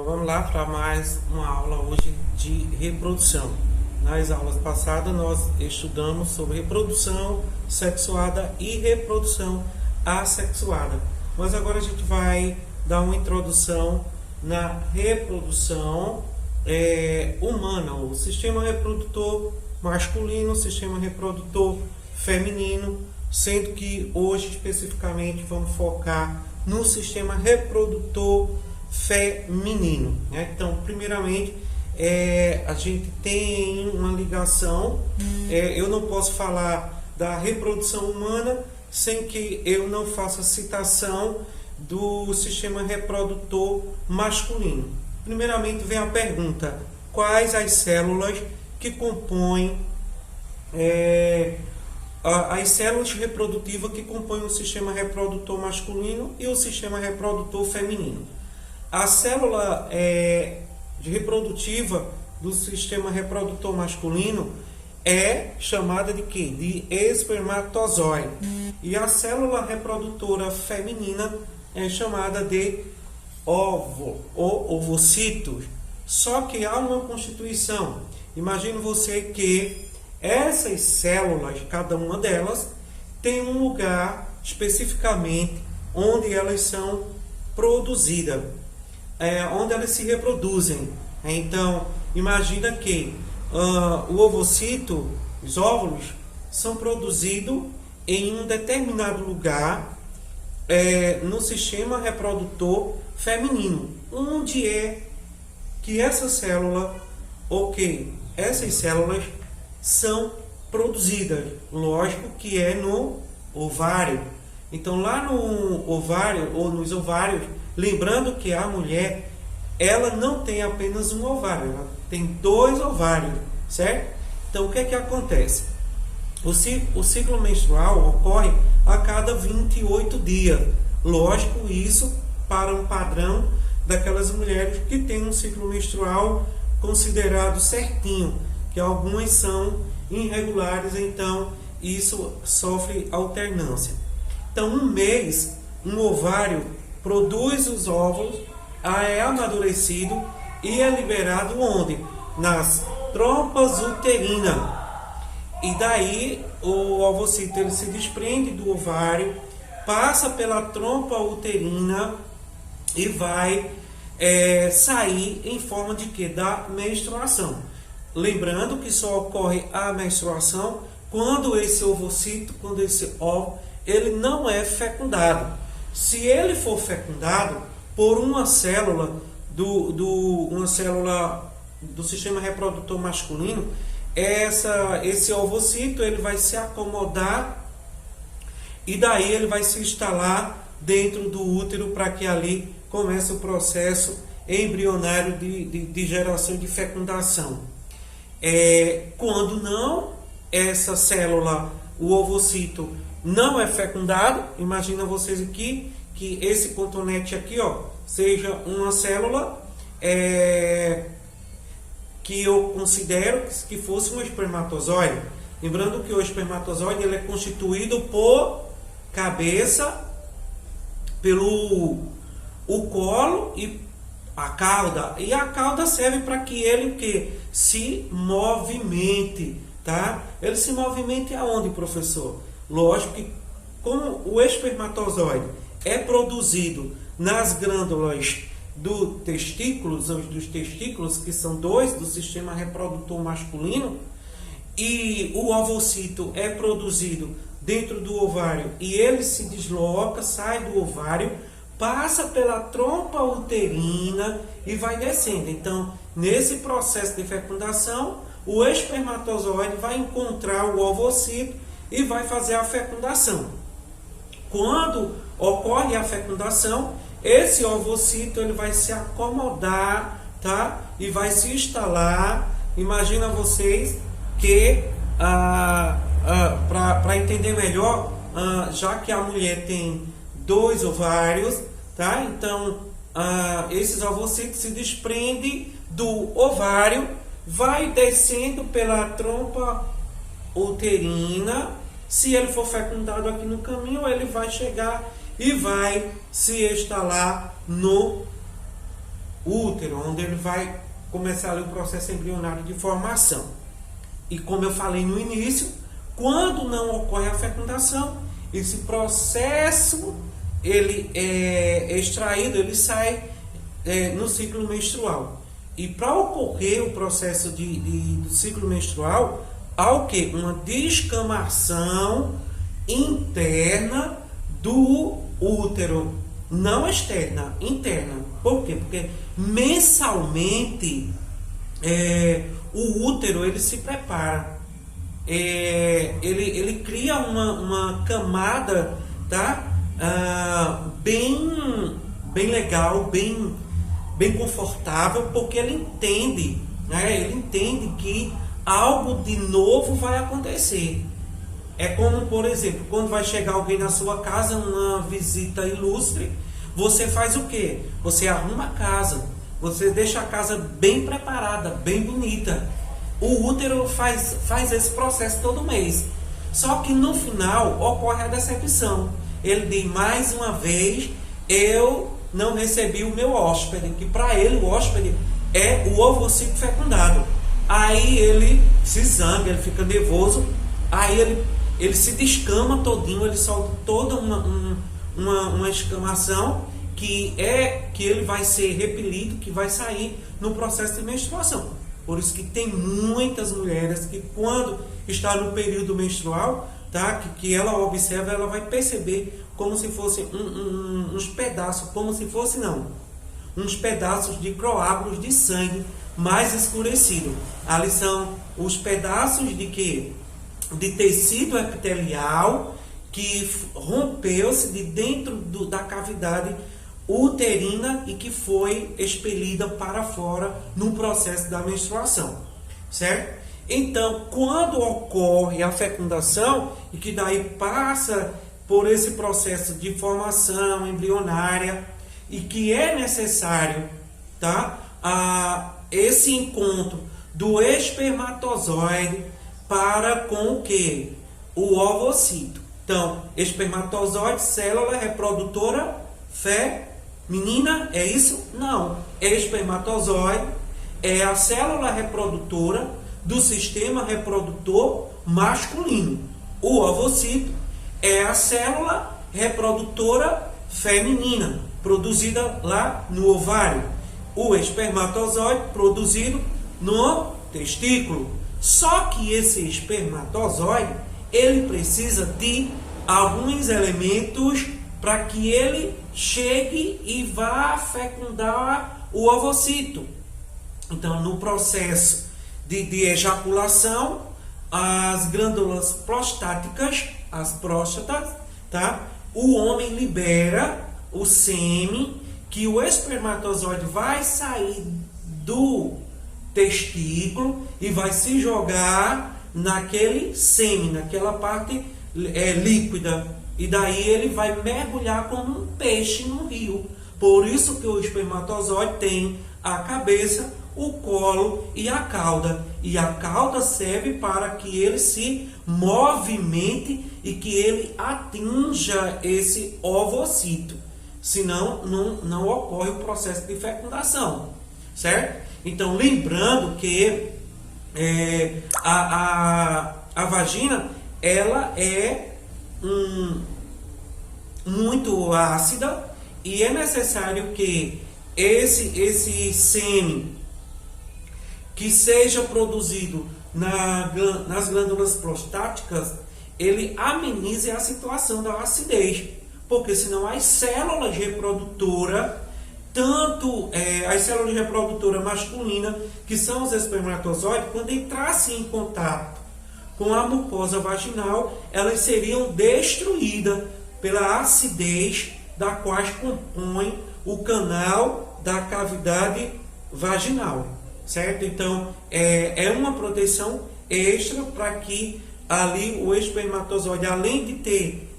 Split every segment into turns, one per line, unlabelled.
vamos lá para mais uma aula hoje de reprodução. Nas aulas passadas nós estudamos sobre reprodução sexuada e reprodução assexuada. Mas agora a gente vai dar uma introdução na reprodução humana, o sistema reprodutor masculino, o sistema reprodutor feminino, sendo que hoje especificamente vamos focar no sistema reprodutor feminino, né? Então, primeiramente, a gente tem uma ligação. Eu não posso falar da reprodução humana sem que eu não faça citação do sistema reprodutor masculino. Primeiramente vem a pergunta: quais as células que compõem as células reprodutivas que compõem o sistema reprodutor masculino e o sistema reprodutor feminino? A célula reprodutiva do sistema reprodutor masculino é chamada de quê? De espermatozoide. E a célula reprodutora feminina é chamada de óvulo ou ovocito. Só que há uma constituição. Imagine você que essas células, cada uma delas, tem um lugar especificamente onde elas são produzidas, onde elas se reproduzem. Então, imagina que o ovocito, os óvulos, são produzidos em um determinado lugar no sistema reprodutor feminino, onde é que essa célula, essas células são produzidas. Lógico que é no ovário. Então, lá no ovário ou nos ovários, lembrando que a mulher, ela não tem apenas um ovário, ela tem 2 ovários, certo? Então, o que é que acontece? O ciclo menstrual ocorre a cada 28 dias. Lógico, isso para um padrão daquelas mulheres que têm um ciclo menstrual considerado certinho, que algumas são irregulares, então isso sofre alternância. Então, um mês, um ovário produz os óvulos, é amadurecido e é liberado onde? Nas trompas uterinas. E daí o ovocito ele se desprende do ovário, passa pela trompa uterina e vai sair em forma de quê? Da menstruação. Lembrando que só ocorre a menstruação quando esse ovocito, quando esse óvulo, ele não é fecundado. Se ele for fecundado por uma célula uma célula do sistema reprodutor masculino, esse ovocito ele vai se acomodar e daí ele vai se instalar dentro do útero para que ali comece o processo embrionário de geração de fecundação. Quando não, essa célula, o ovocito, não é fecundado, imagina vocês aqui que esse cotonete aqui, seja uma célula que eu considero que fosse um espermatozoide. Lembrando que o espermatozoide ele é constituído por cabeça, pelo o colo e a cauda. E a cauda serve para que ele se movimente, tá? Ele se movimente aonde, professor? Lógico que como o espermatozoide é produzido nas glândulas dos testículos, que são 2 do sistema reprodutor masculino, e o ovocito é produzido dentro do ovário e ele se desloca, sai do ovário, passa pela trompa uterina e vai descendo. Então, nesse processo de fecundação, o espermatozoide vai encontrar o ovocito e vai fazer a fecundação. Quando ocorre a fecundação, esse ovocito ele vai se acomodar, tá? E vai se instalar. Imagina vocês que, para entender melhor, já que a mulher tem 2 ovários, tá? Então, esses ovocitos se desprendem do ovário, vai descendo pela trompa uterina. Se ele for fecundado aqui no caminho, ele vai chegar e vai se instalar no útero, onde ele vai começar ali o processo embrionário de formação. E como eu falei no início, quando não ocorre a fecundação, esse processo ele é extraído, ele sai no ciclo menstrual. E para ocorrer o processo do ciclo menstrual, há o quê? Uma descamação interna do útero, não externa, interna. Por quê? Porque mensalmente o útero ele se prepara, ele cria uma camada, tá? Bem legal, bem confortável, porque ele entende, né? Ele entende que algo de novo vai acontecer. É como, por exemplo, quando vai chegar alguém na sua casa, uma visita ilustre, você faz o quê? Você arruma a casa, você deixa a casa bem preparada, bem bonita. O útero faz esse processo todo mês. Só que no final ocorre a decepção. Ele diz, mais uma vez, eu não recebi o meu hóspede, que para ele o hóspede é o ovocito fecundado. Aí ele se zanga, ele fica nervoso, aí ele se descama todinho, ele solta toda uma escamação que ele vai ser repelido, que vai sair no processo de menstruação. Por isso que tem muitas mulheres que quando está no período menstrual, tá, que ela observa, ela vai perceber como se fosse uns pedaços, uns pedaços de coágulos de sangue mais escurecido. Ali são os pedaços de quê? De tecido epitelial que rompeu-se de dentro da cavidade uterina e que foi expelida para fora no processo da menstruação, certo? Então, quando ocorre a fecundação e que daí passa por esse processo de formação embrionária e que é necessário, tá? Esse encontro do espermatozoide para com o que? O ovocito. Então, espermatozoide, célula reprodutora feminina, é isso? Não. Espermatozoide é a célula reprodutora do sistema reprodutor masculino. O ovocito é a célula reprodutora feminina, produzida lá no ovário. O espermatozoide produzido no testículo. Só que esse espermatozoide, ele precisa de alguns elementos para que ele chegue e vá fecundar o ovocito. Então, no processo de ejaculação, as glândulas prostáticas, as próstatas, tá? O homem libera o sêmen, que o espermatozoide vai sair do testículo e vai se jogar naquele sêmen, naquela parte líquida. E daí ele vai mergulhar como um peixe no rio. Por isso que o espermatozoide tem a cabeça, o colo e a cauda. E a cauda serve para que ele se movimente e que ele atinja esse ovocito. Senão não ocorre o processo de fecundação, certo? Então, lembrando que a vagina ela é muito ácida e é necessário que esse sêmen que seja produzido nas glândulas prostáticas, ele amenize a situação da acidez, porque senão as células reprodutoras, tanto as células reprodutoras masculinas, que são os espermatozoides, quando entrassem em contato com a mucosa vaginal, elas seriam destruídas pela acidez da qual compõe o canal da cavidade vaginal, certo? Então, é uma proteção extra para que ali o espermatozoide, além de ter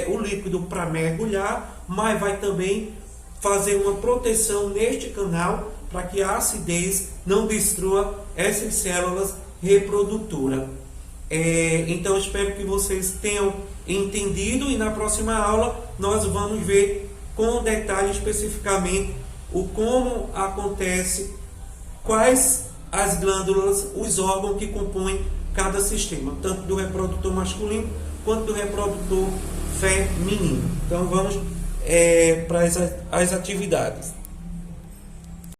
o líquido para mergulhar, mas vai também fazer uma proteção neste canal para que a acidez não destrua essas células reprodutoras. Então, espero que vocês tenham entendido e na próxima aula nós vamos ver com detalhe especificamente o como acontece, quais as glândulas, os órgãos que compõem cada sistema, tanto do reprodutor masculino quanto do reprodutor feminino. Então vamos para as atividades.